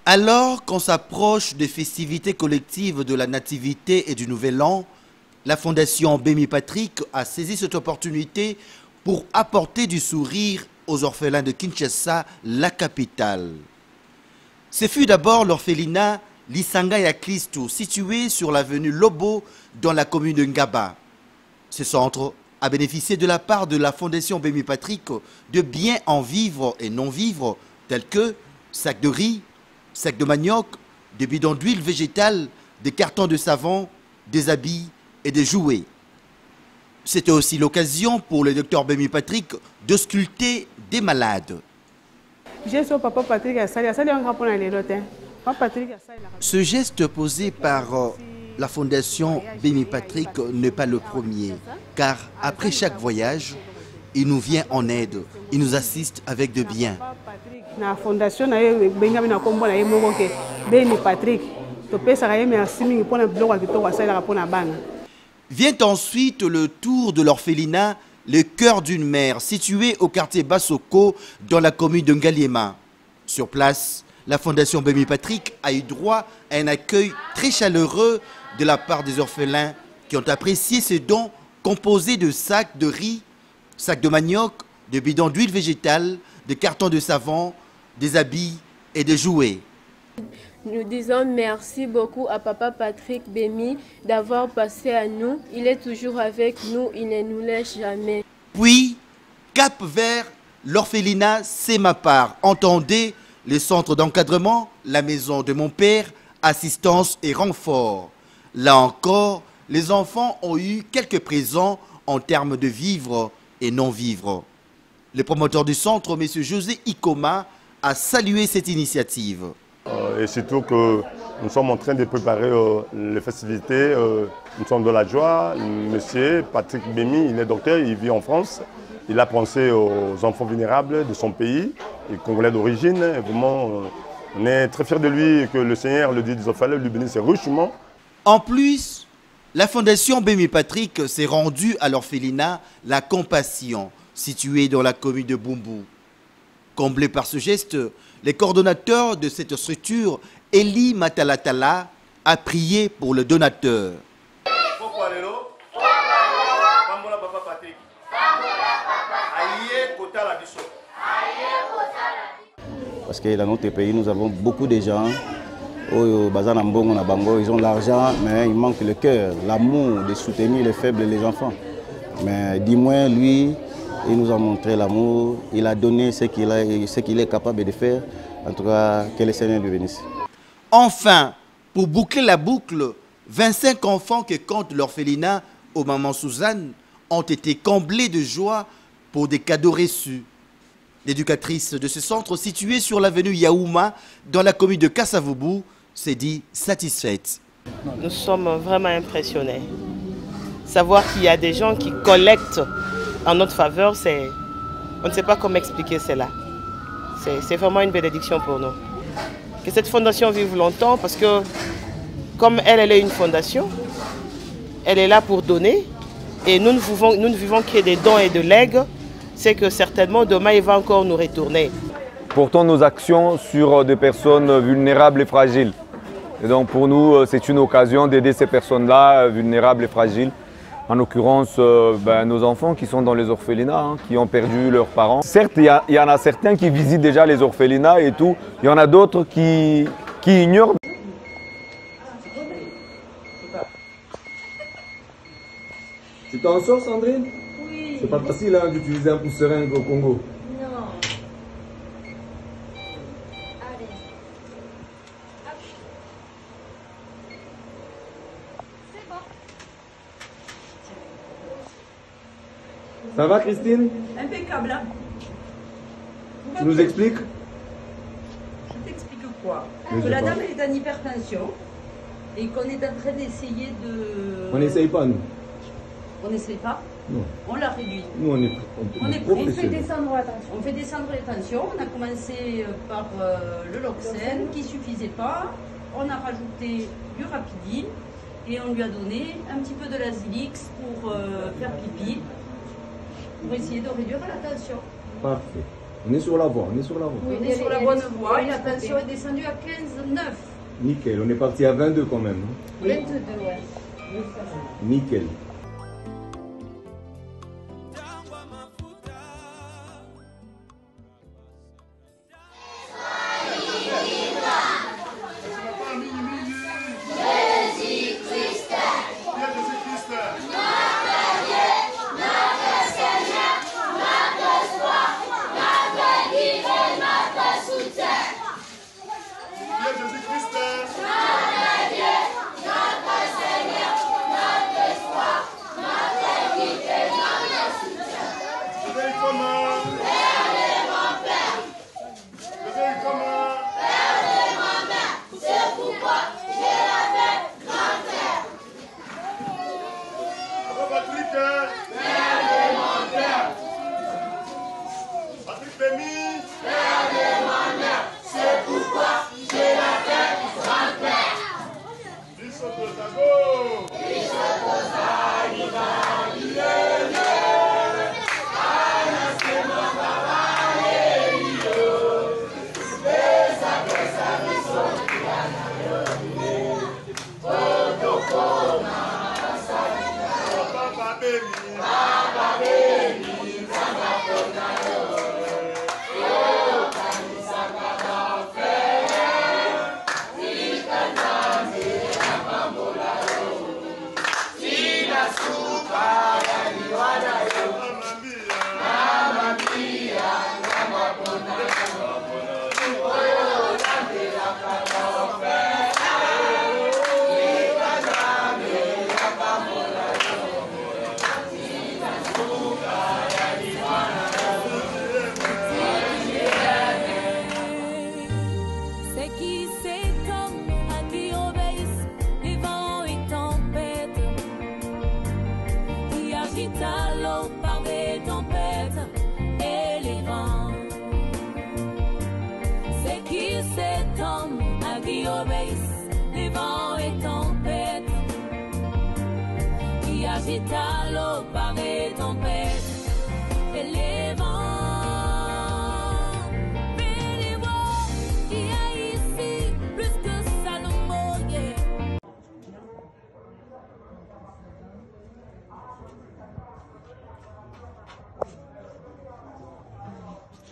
Alors qu'on s'approche des festivités collectives de la Nativité et du Nouvel An, la Fondation Bémi Patrick a saisi cette opportunité pour apporter du sourire aux orphelins de Kinshasa, la capitale. Ce fut d'abord l'orphelinat Lisanga ya Kristo, situé sur l'avenue Lobo dans la commune de Ngaba. Ce centre a bénéficié de la part de la Fondation Bémi Patrick de biens en vivre et non vivre tels que sacs de riz, sacs de manioc, des bidons d'huile végétale, des cartons de savon, des habits et des jouets. C'était aussi l'occasion pour le docteur Bémi Patrick de sculpter des malades. Ce geste posé par la Fondation Bémi Patrick n'est pas le premier, car après chaque voyage, il nous vient en aide, il nous assiste avec de biens. La Fondation Bémi Patrick, vient ensuite le tour de l'orphelinat Le Cœur d'une Mère, situé au quartier Bassoko, dans la commune de Ngaliema. Sur place, la Fondation Bémi Patrick a eu droit à un accueil très chaleureux de la part des orphelins qui ont apprécié ces dons composés de sacs de riz, sacs de manioc, de bidons d'huile végétale, de cartons de savon, des habits et des jouets. Nous disons merci beaucoup à Papa Patrick Bémi d'avoir passé à nous. Il est toujours avec nous, il ne nous laisse jamais. Puis, cap vers l'orphelinat C'est ma part. Entendez le centre d'encadrement, la maison de mon père, assistance et renfort. Là encore, les enfants ont eu quelques présents en termes de vivre et non vivre. Le promoteur du centre, M. José Ikoma, a salué cette initiative. Et surtout que nous sommes en train de préparer les festivités. Nous sommes de la joie. Monsieur Patrick Bémi, il est docteur, il vit en France. Il a pensé aux enfants vulnérables de son pays, il est congolais d'origine. Vraiment, on est très fiers de lui et que le Seigneur, le Dieu des orphelins, lui bénisse richement. En plus, la Fondation Bémi Patrick s'est rendue à l'orphelinat La Compassion, situé dans la commune de Bumbu. Comblé par ce geste, les coordonnateurs de cette structure, Eli Matalatala, a prié pour le donateur. Parce que dans notre pays, nous avons beaucoup de gens. Ils ont l'argent, mais il manque le cœur, l'amour de soutenir les faibles et les enfants. Mais dis-moi, lui, il nous a montré l'amour, il a donné ce qu'il est capable de faire. En tout cas, que le Seigneur lui bénisse. Enfin, pour boucler la boucle, 25 enfants que compte l'orphelinat au Maman Suzanne ont été comblés de joie pour des cadeaux reçus. L'éducatrice de ce centre, situé sur l'avenue Yaouma, dans la commune de Kassavubu, s'est dit satisfaite. Nous sommes vraiment impressionnés. Savoir qu'il y a des gens qui collectent en notre faveur, on ne sait pas comment expliquer cela. C'est vraiment une bénédiction pour nous. Que cette fondation vive longtemps parce que comme elle est une fondation, elle est là pour donner et nous ne vivons que des dons et de legs. C'est que certainement demain il va encore nous retourner. Portons nos actions sur des personnes vulnérables et fragiles. Et donc pour nous, c'est une occasion d'aider ces personnes-là, vulnérables et fragiles. En l'occurrence, nos enfants qui sont dans les orphelinats, qui ont perdu leurs parents. Certes, il y en a certains qui visitent déjà les orphelinats et tout. Il y en a d'autres qui ignorent. Tu t'en sors, Sandrine? Oui. C'est pas facile d'utiliser un pousse-seringue au Congo. Non. Allez. C'est bon. Ça va, Christine? Impeccable. Hein? Tu nous expliques? Je t'explique quoi? Que la dame est en hypertension et qu'on est en train d'essayer de... On n'essaye pas, nous. On n'essaye pas? Non. On l'a réduit. Nous, on est On fait descendre la tension. On fait descendre les tensions. On a commencé par le Loxène qui ne suffisait pas. On a rajouté du Rapidine et on lui a donné un petit peu de l'Azilix pour faire pipi, pour essayer de réduire la tension. Parfait. On est sur la voie, on est sur la voie. Oui, on est sur la bonne voie et la tension est descendue à 15,9. Nickel, on est parti à 22 quand même. 22, ouais. Nickel.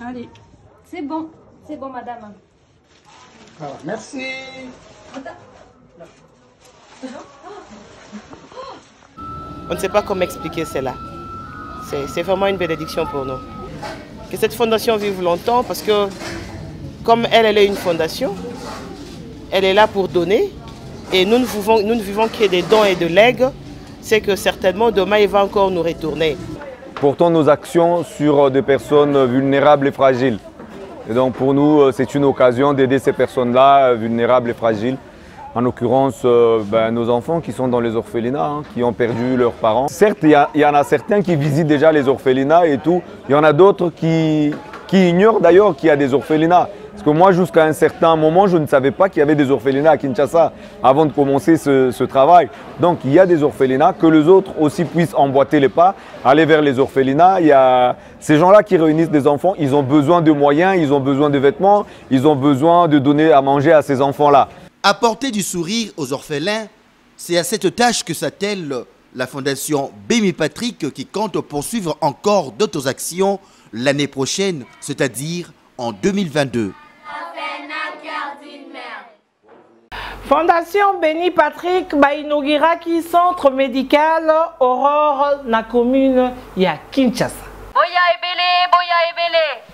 Allez, c'est bon madame. Voilà, merci. On ne sait pas comment expliquer cela. C'est vraiment une bénédiction pour nous. Que cette fondation vive longtemps parce que comme elle est une fondation, elle est là pour donner et nous ne vivons que des dons et de legs. C'est que certainement demain il va encore nous retourner. Portons nos actions sur des personnes vulnérables et fragiles. Et donc pour nous, c'est une occasion d'aider ces personnes-là, vulnérables et fragiles. En l'occurrence, nos enfants qui sont dans les orphelinats, qui ont perdu leurs parents. Certes, il y en a certains qui visitent déjà les orphelinats et tout. Il y en a d'autres qui ignorent d'ailleurs qu'il y a des orphelinats. Parce que moi, jusqu'à un certain moment, je ne savais pas qu'il y avait des orphelinats à Kinshasa avant de commencer ce travail. Donc, il y a des orphelinats, que les autres aussi puissent emboîter les pas, aller vers les orphelinats. Il y a ces gens-là qui réunissent des enfants, ils ont besoin de moyens, ils ont besoin de vêtements, ils ont besoin de donner à manger à ces enfants-là. Apporter du sourire aux orphelins, c'est à cette tâche que s'attelle la fondation Bémi Patrick qui compte poursuivre encore d'autres actions l'année prochaine, c'est-à-dire en 2022. Fondation Béni Patrick inauguraki centre médical Aurore na commune ya Kinshasa. Boya ebele.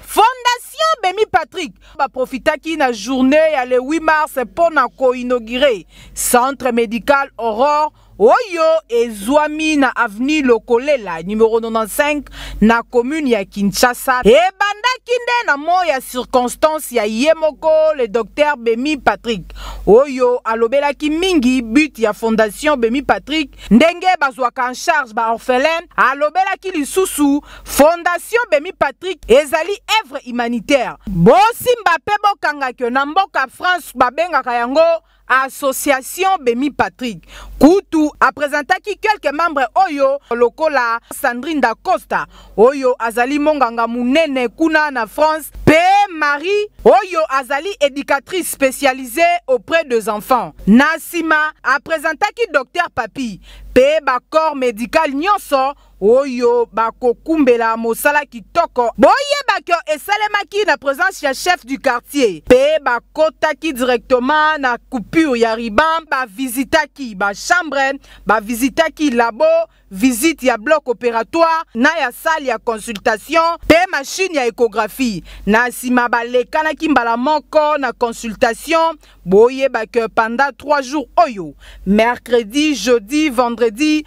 Fondation Bémi Patrick profitaki na journée ya le 8 mars pour na inaugurer centre médical Aurore Oyo ezwami na avenue Lokolela numéro 95 na commune ya Kinshasa. E bandaki nde na moya circonstance ya yemoko le docteur Bémi Patrick. Oyo alobelaki mingi but ya fondation Bémi Patrick ndenge bazwaka en charge ba orphelin. Alobelaki lisusu fondation Bémi Patrick ezali œuvre humanitaire. Bosimba pe bokanga ke na mboka France babengaka yango association Bemi Patrick kutu apresentaki quelques membres oyo lokola Sandrine da Costa oyo azali monganga munene kuna na France pe Marie oyo azali éducatrice spécialisée auprès des enfants. Nasima apresentaki Docteur Papi pe corps médical nyonso oyo bakokumbela mosala kitoko boyeba kyo esalemaki na présence ya chef du quartier pe bakotaki directement na coupure ya riban bavisitaki chambre bavisitaki labo visite ya bloc opératoire na ya salle ya consultation pe machine ya échographie na sima balekanaki mbala moko na consultation boyeba que pendant 3 jours oyo mercredi jeudi vendredi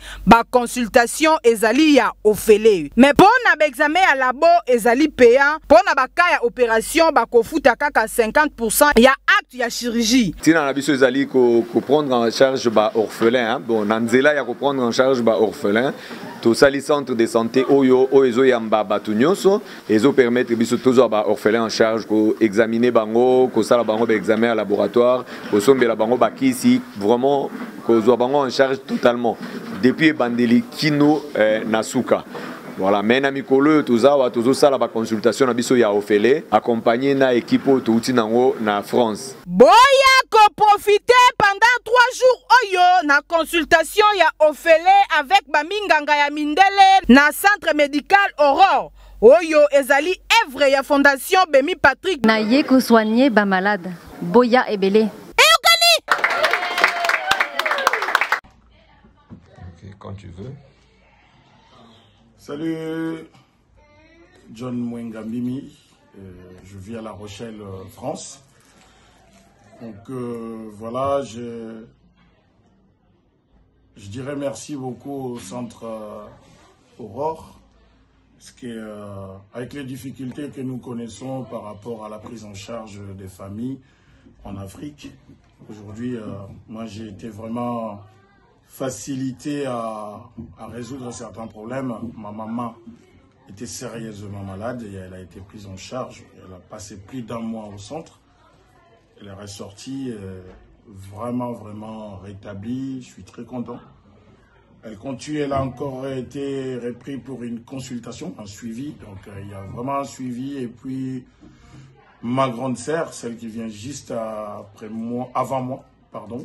consultation ezali ya ofele mais pour na examen à labo ezali payant pour na baka ya opération bakofuta kaka 50% ya acte ya chirurgie tina na biso ezali ko prendre en charge ba orphelin hein? Bon nanzela ya ko prendre en charge ba orphelin tout ça les centres de santé oyo oezo yamba batu nyonso ezo permettre biso toujours ba orphelin en charge ko examiner bango ko sala bango ba examen à laboratoire ko sombela bango bakisi vraiment ko zo bango en charge totalement depuis bandeli kino nasuka. Voilà, maintenant mikolo tozawa tozosala ba consultation na biso ya ofele accompagné na équipe touti nango na France. Boya ko profiter pendant 3 jours oyo na consultation ya ofele avec baminganga ya mindele na centre médical Aurore. Oyo ezali œuvre ya fondation Bemi Patrick na ye ko soigner ba malade. Boya ebele. Quand tu veux. Salut, John Mwengambimi, je vis à La Rochelle, France. Donc voilà, je dirais merci beaucoup au centre Aurore, parce que avec les difficultés que nous connaissons par rapport à la prise en charge des familles en Afrique, aujourd'hui, moi j'ai été vraiment facilité à résoudre certains problèmes. Ma maman était sérieusement malade et elle a été prise en charge. Elle a passé plus d'1 mois au centre. Elle est ressortie vraiment rétablie. Je suis très content. Elle continue, elle a encore été reprise pour une consultation, un suivi. Donc il y a vraiment un suivi. Et puis ma grande sœur, celle qui vient juste avant moi, pardon,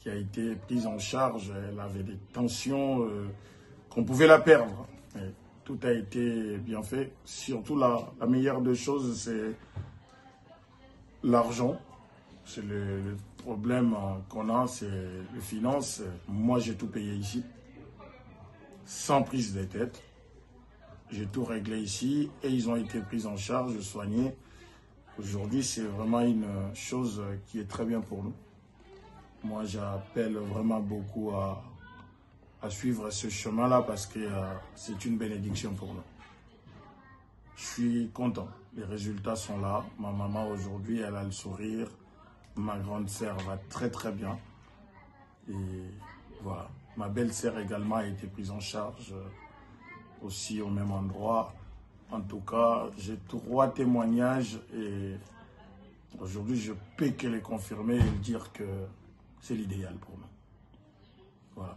qui a été prise en charge, elle avait des tensions qu'on pouvait la perdre. Mais tout a été bien fait. Surtout la meilleure des choses, c'est l'argent. C'est le problème qu'on a, c'est les finances. Moi, j'ai tout payé ici, sans prise de tête. J'ai tout réglé ici et ils ont été pris en charge, soignés. Aujourd'hui, c'est vraiment une chose qui est très bien pour nous. Moi, j'appelle vraiment beaucoup à suivre ce chemin-là parce que c'est une bénédiction pour nous. Je suis content. Les résultats sont là. Ma maman, aujourd'hui, elle a le sourire. Ma grande sœur va très bien. Et voilà. Ma belle-sœur également a été prise en charge aussi au même endroit. En tout cas, j'ai 3 témoignages et aujourd'hui, je peux que les confirmer et dire que c'est l'idéal pour nous. Voilà.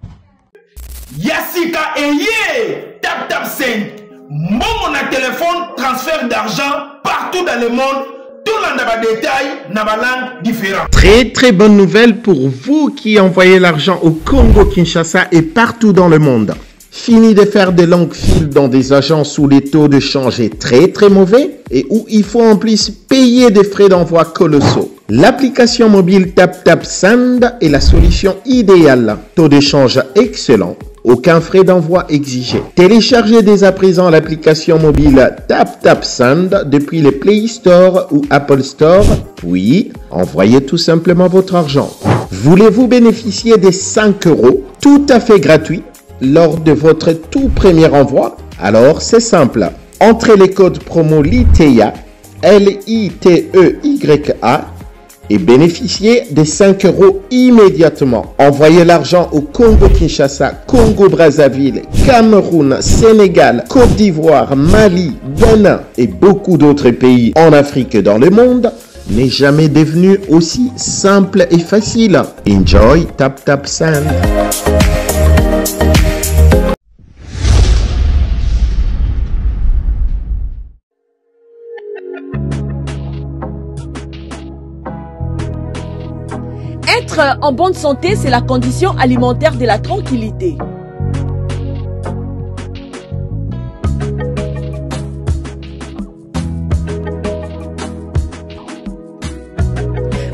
Yassika Eye, Tap 5. Mon téléphone, transfert d'argent partout dans le monde. Tout le monde a des détails, dans des langues différentes. Très bonne nouvelle pour vous qui envoyez l'argent au Congo, Kinshasa et partout dans le monde. Fini de faire de longues files dans des agences où les taux de change est très mauvais et où il faut en plus payer des frais d'envoi colossaux. L'application mobile TapTapSend est la solution idéale. Taux de change excellent, aucun frais d'envoi exigé. Téléchargez dès à présent l'application mobile TapTapSend depuis le Play Store ou Apple Store. Puis, envoyez tout simplement votre argent. Voulez-vous bénéficier des 5 € tout à fait gratuits lors de votre tout premier envoi? Alors c'est simple, entrez les codes promo LITEYA, LITEYA et bénéficiez des 5 € immédiatement. Envoyez l'argent au Congo Kinshasa, Congo Brazzaville, Cameroun, Sénégal, Côte d'Ivoire, Mali, Bénin et beaucoup d'autres pays en Afrique et dans le monde n'est jamais devenu aussi simple et facile. Enjoy Tap Tap Send. Être en bonne santé, c'est la condition alimentaire de la tranquillité.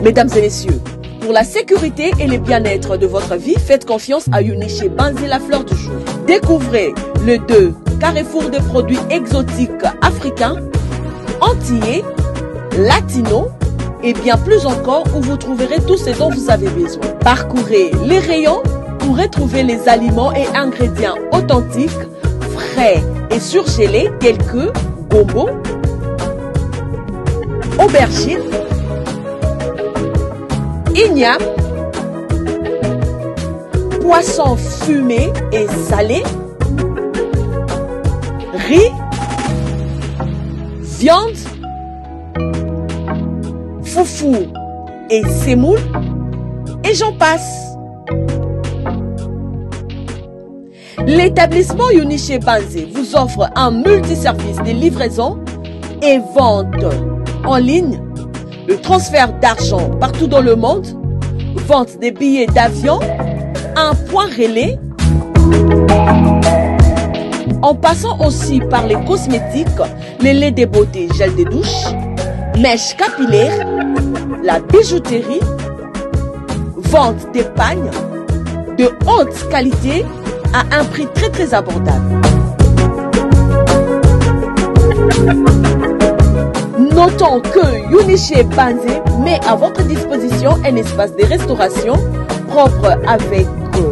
Mesdames et messieurs, pour la sécurité et le bien-être de votre vie, faites confiance à Uniché Banzé, la fleur du jour. Découvrez le 2 carrefour de produits exotiques africains, antillais, latinos et bien plus encore où vous trouverez tout ce dont vous avez besoin. Parcourez les rayons pour retrouver les aliments et ingrédients authentiques, frais et surgelés tels que gombo, aubergine, igname, poisson fumé et salé, riz, viande, foufou et semoule, et j'en passe. L'établissement Uniché Banzé vous offre un multiservice de livraison et vente en ligne, le transfert d'argent partout dans le monde, vente des billets d'avion, un point relais, en passant aussi par les cosmétiques, les laits de beauté, gel de douche, mèches capillaires, la bijouterie, vente des pagnes de haute qualité à un prix très abordable. Notons que Uniché Banzé met à votre disposition un espace de restauration propre avec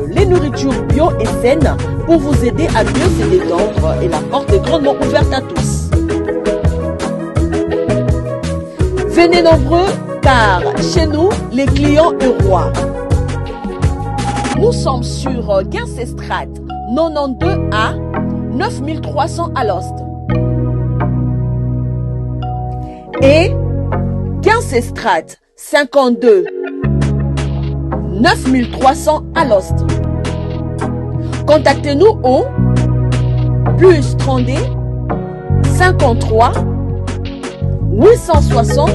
les nourritures bio et saines pour vous aider à mieux se détendre et la porte est grandement ouverte à tous. Venez nombreux car chez nous, les clients sont rois. Nous sommes sur 15 Strat 92A 9300 à l'Ost. Et 15 Strat 52 9300 à l'Ost. Contactez-nous au plus 32 53 860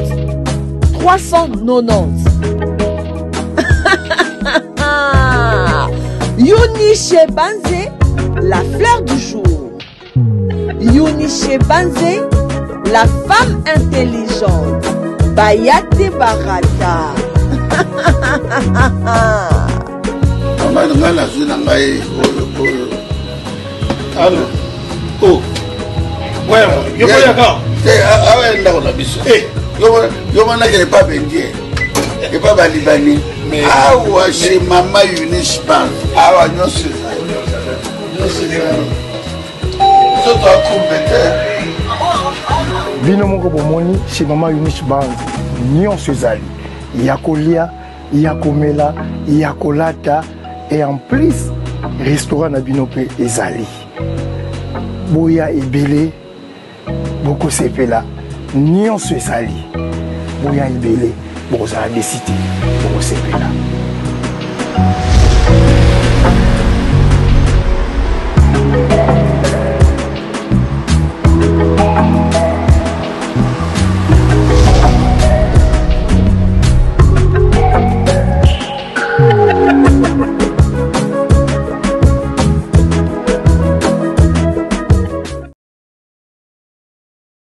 390. Uniché Banzé, la fleur du jour. Uniché Banzé, la femme intelligente. Bayate Barata. Allô. Oh. Ouais, yo voy acá. Ah, là on a biso. Eh, yo mana que pas bendier. Et pas balibani. Mais ah ouais, chez maman Uniché Banzé. Ah ouais, non c'est. So toi compétent. Bino moko bomoni chez maman Uniché Banzé. Nyon sezali. Yakolia, yakomela, yakolata et en plus restaurant na binope ezali. Boya ebele boko sepela nyon sezali. Boya ebele boko za décider boko sepela.